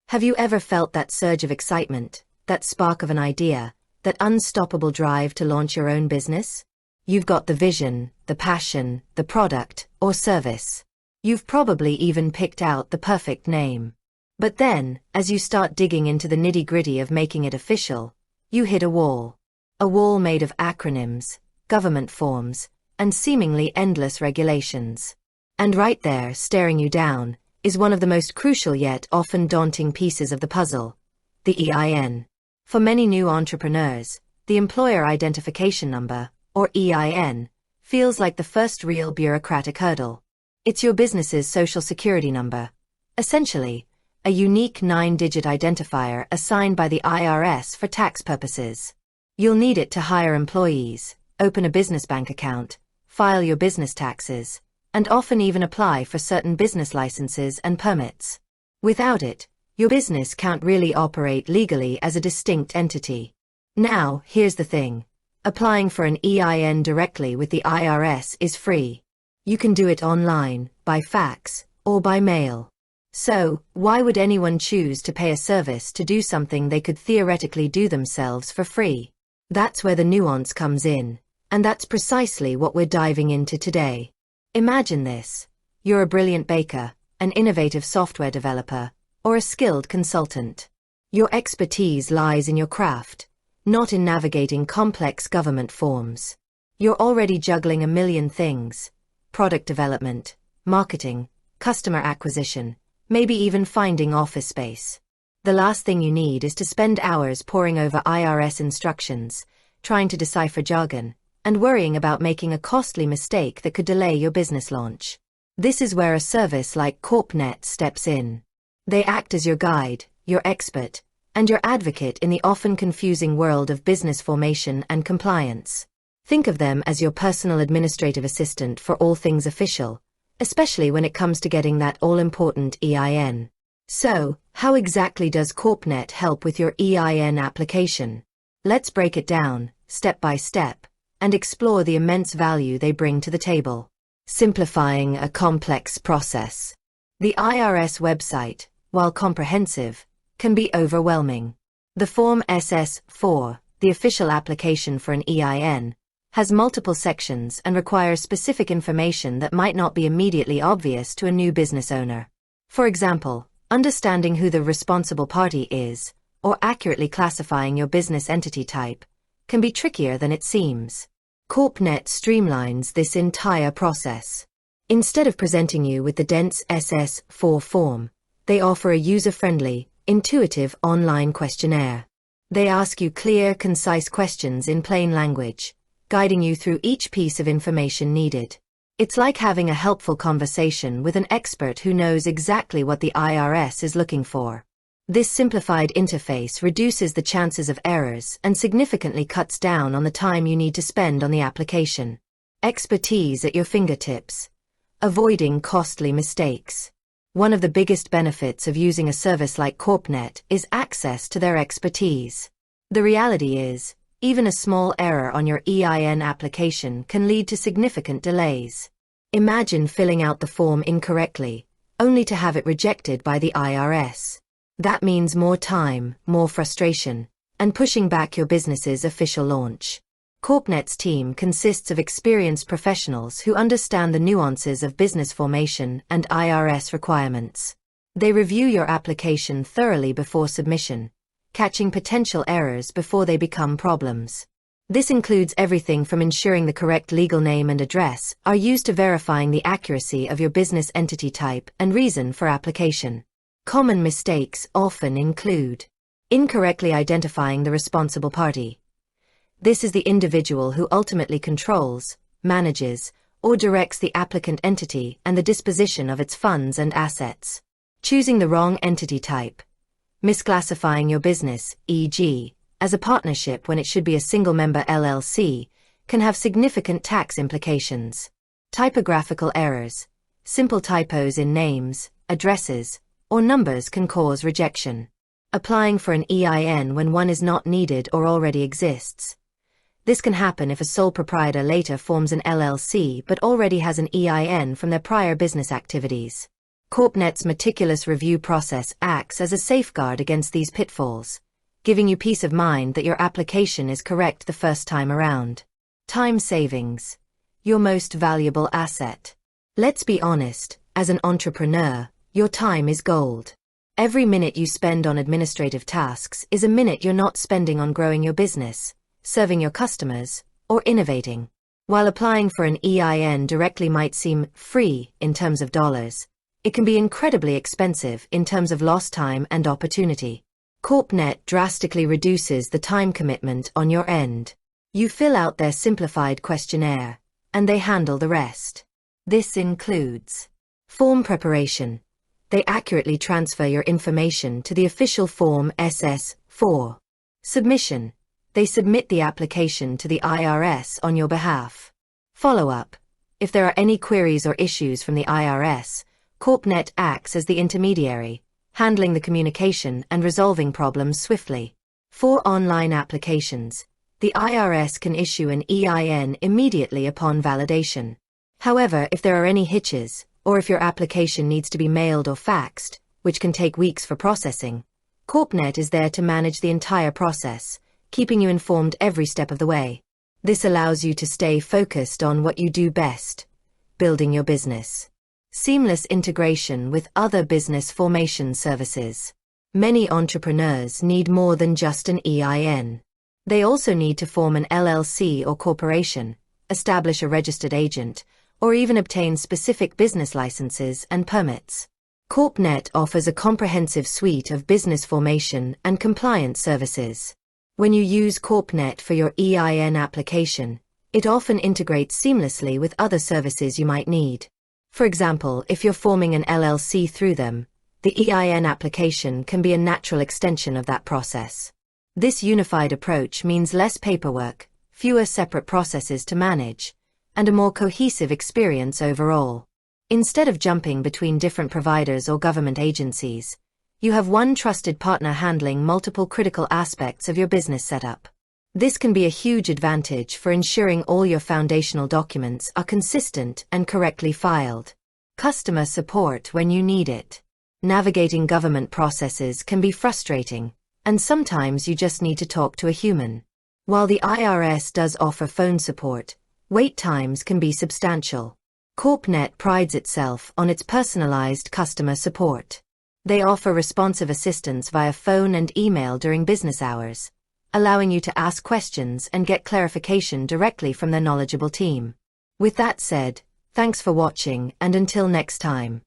Have you ever felt that surge of excitement, that spark of an idea, that unstoppable drive to launch your own business? You've got the vision, the passion, the product, or service. You've probably even picked out the perfect name. But then, as you start digging into the nitty-gritty of making it official, you hit a wall. A wall made of acronyms, government forms, and seemingly endless regulations. And right there, staring you down, is one of the most crucial yet often daunting pieces of the puzzle: the EIN. For many new entrepreneurs, the Employer Identification Number, or EIN, feels like the first real bureaucratic hurdle. It's your business's social security number. Essentially, a unique 9-digit identifier assigned by the IRS for tax purposes. You'll need it to hire employees, open a business bank account, file your business taxes, and often even apply for certain business licenses and permits. Without it, your business can't really operate legally as a distinct entity. Now, here's the thing. Applying for an EIN directly with the IRS is free. You can do it online, by fax, or by mail. So, why would anyone choose to pay a service to do something they could theoretically do themselves for free? That's where the nuance comes in, and that's precisely what we're diving into today. Imagine this. You're a brilliant baker, an innovative software developer, or a skilled consultant. Your expertise lies in your craft, not in navigating complex government forms. You're already juggling a million things: product development, marketing, customer acquisition, maybe even finding office space. The last thing you need is to spend hours poring over IRS instructions, trying to decipher jargon, and worrying about making a costly mistake that could delay your business launch. This is where a service like CorpNet steps in. They act as your guide, your expert, and your advocate in the often confusing world of business formation and compliance. Think of them as your personal administrative assistant for all things official, especially when it comes to getting that all-important EIN. So, how exactly does CorpNet help with your EIN application? Let's break it down, step by step, and explore the immense value they bring to the table. Simplifying a complex process. The IRS website, while comprehensive, can be overwhelming. The Form SS-4, the official application for an EIN, has multiple sections and requires specific information that might not be immediately obvious to a new business owner. For example, understanding who the responsible party is, or accurately classifying your business entity type, can be trickier than it seems. CorpNet streamlines this entire process. Instead of presenting you with the dense SS-4 form, they offer a user-friendly, intuitive online questionnaire. They ask you clear, concise questions in plain language, guiding you through each piece of information needed. It's like having a helpful conversation with an expert who knows exactly what the IRS is looking for. This simplified interface reduces the chances of errors and significantly cuts down on the time you need to spend on the application. Expertise at your fingertips. Avoiding costly mistakes. One of the biggest benefits of using a service like CorpNet is access to their expertise. The reality is, even a small error on your EIN application can lead to significant delays. Imagine filling out the form incorrectly, only to have it rejected by the IRS. That means more time, more frustration, and pushing back your business's official launch. CorpNet's team consists of experienced professionals who understand the nuances of business formation and IRS requirements. They review your application thoroughly before submission, catching potential errors before they become problems. This includes everything from ensuring the correct legal name and address are used to verifying the accuracy of your business entity type and reason for application. Common mistakes often include incorrectly identifying the responsible party. This is the individual who ultimately controls, manages, or directs the applicant entity and the disposition of its funds and assets. Choosing the wrong entity type. Misclassifying your business, e.g., as a partnership when it should be a single-member LLC, can have significant tax implications. Typographical errors. Simple typos in names, addresses, or numbers can cause rejection. Applying for an EIN when one is not needed or already exists. This can happen if a sole proprietor later forms an LLC but already has an EIN from their prior business activities. CorpNet's meticulous review process acts as a safeguard against these pitfalls, giving you peace of mind that your application is correct the first time around. Time savings, your most valuable asset. Let's be honest, as an entrepreneur, your time is gold. Every minute you spend on administrative tasks is a minute you're not spending on growing your business, serving your customers, or innovating. While applying for an EIN directly might seem free in terms of dollars, it can be incredibly expensive in terms of lost time and opportunity. CorpNet drastically reduces the time commitment on your end. You fill out their simplified questionnaire, and they handle the rest. This includes form preparation. They accurately transfer your information to the official Form SS-4. Submission. They submit the application to the IRS on your behalf. Follow-up. If there are any queries or issues from the IRS, CorpNet acts as the intermediary, handling the communication and resolving problems swiftly. For online applications, the IRS can issue an EIN immediately upon validation. However, if there are any hitches, or if your application needs to be mailed or faxed, which can take weeks for processing, CorpNet is there to manage the entire process, keeping you informed every step of the way. This allows you to stay focused on what you do best, building your business. Seamless integration with other business formation services. Many entrepreneurs need more than just an EIN. They also need to form an LLC or corporation, establish a registered agent, or even obtain specific business licenses and permits. CorpNet offers a comprehensive suite of business formation and compliance services. When you use CorpNet for your EIN application, it often integrates seamlessly with other services you might need. For example, if you're forming an LLC through them, the EIN application can be a natural extension of that process. This unified approach means less paperwork, fewer separate processes to manage, and a more cohesive experience overall. Instead of jumping between different providers or government agencies, you have one trusted partner handling multiple critical aspects of your business setup. This can be a huge advantage for ensuring all your foundational documents are consistent and correctly filed. Customer support when you need it. Navigating government processes can be frustrating, and sometimes you just need to talk to a human. While the IRS does offer phone support, wait times can be substantial. CorpNet prides itself on its personalized customer support. They offer responsive assistance via phone and email during business hours, allowing you to ask questions and get clarification directly from their knowledgeable team. With that said, thanks for watching, and until next time.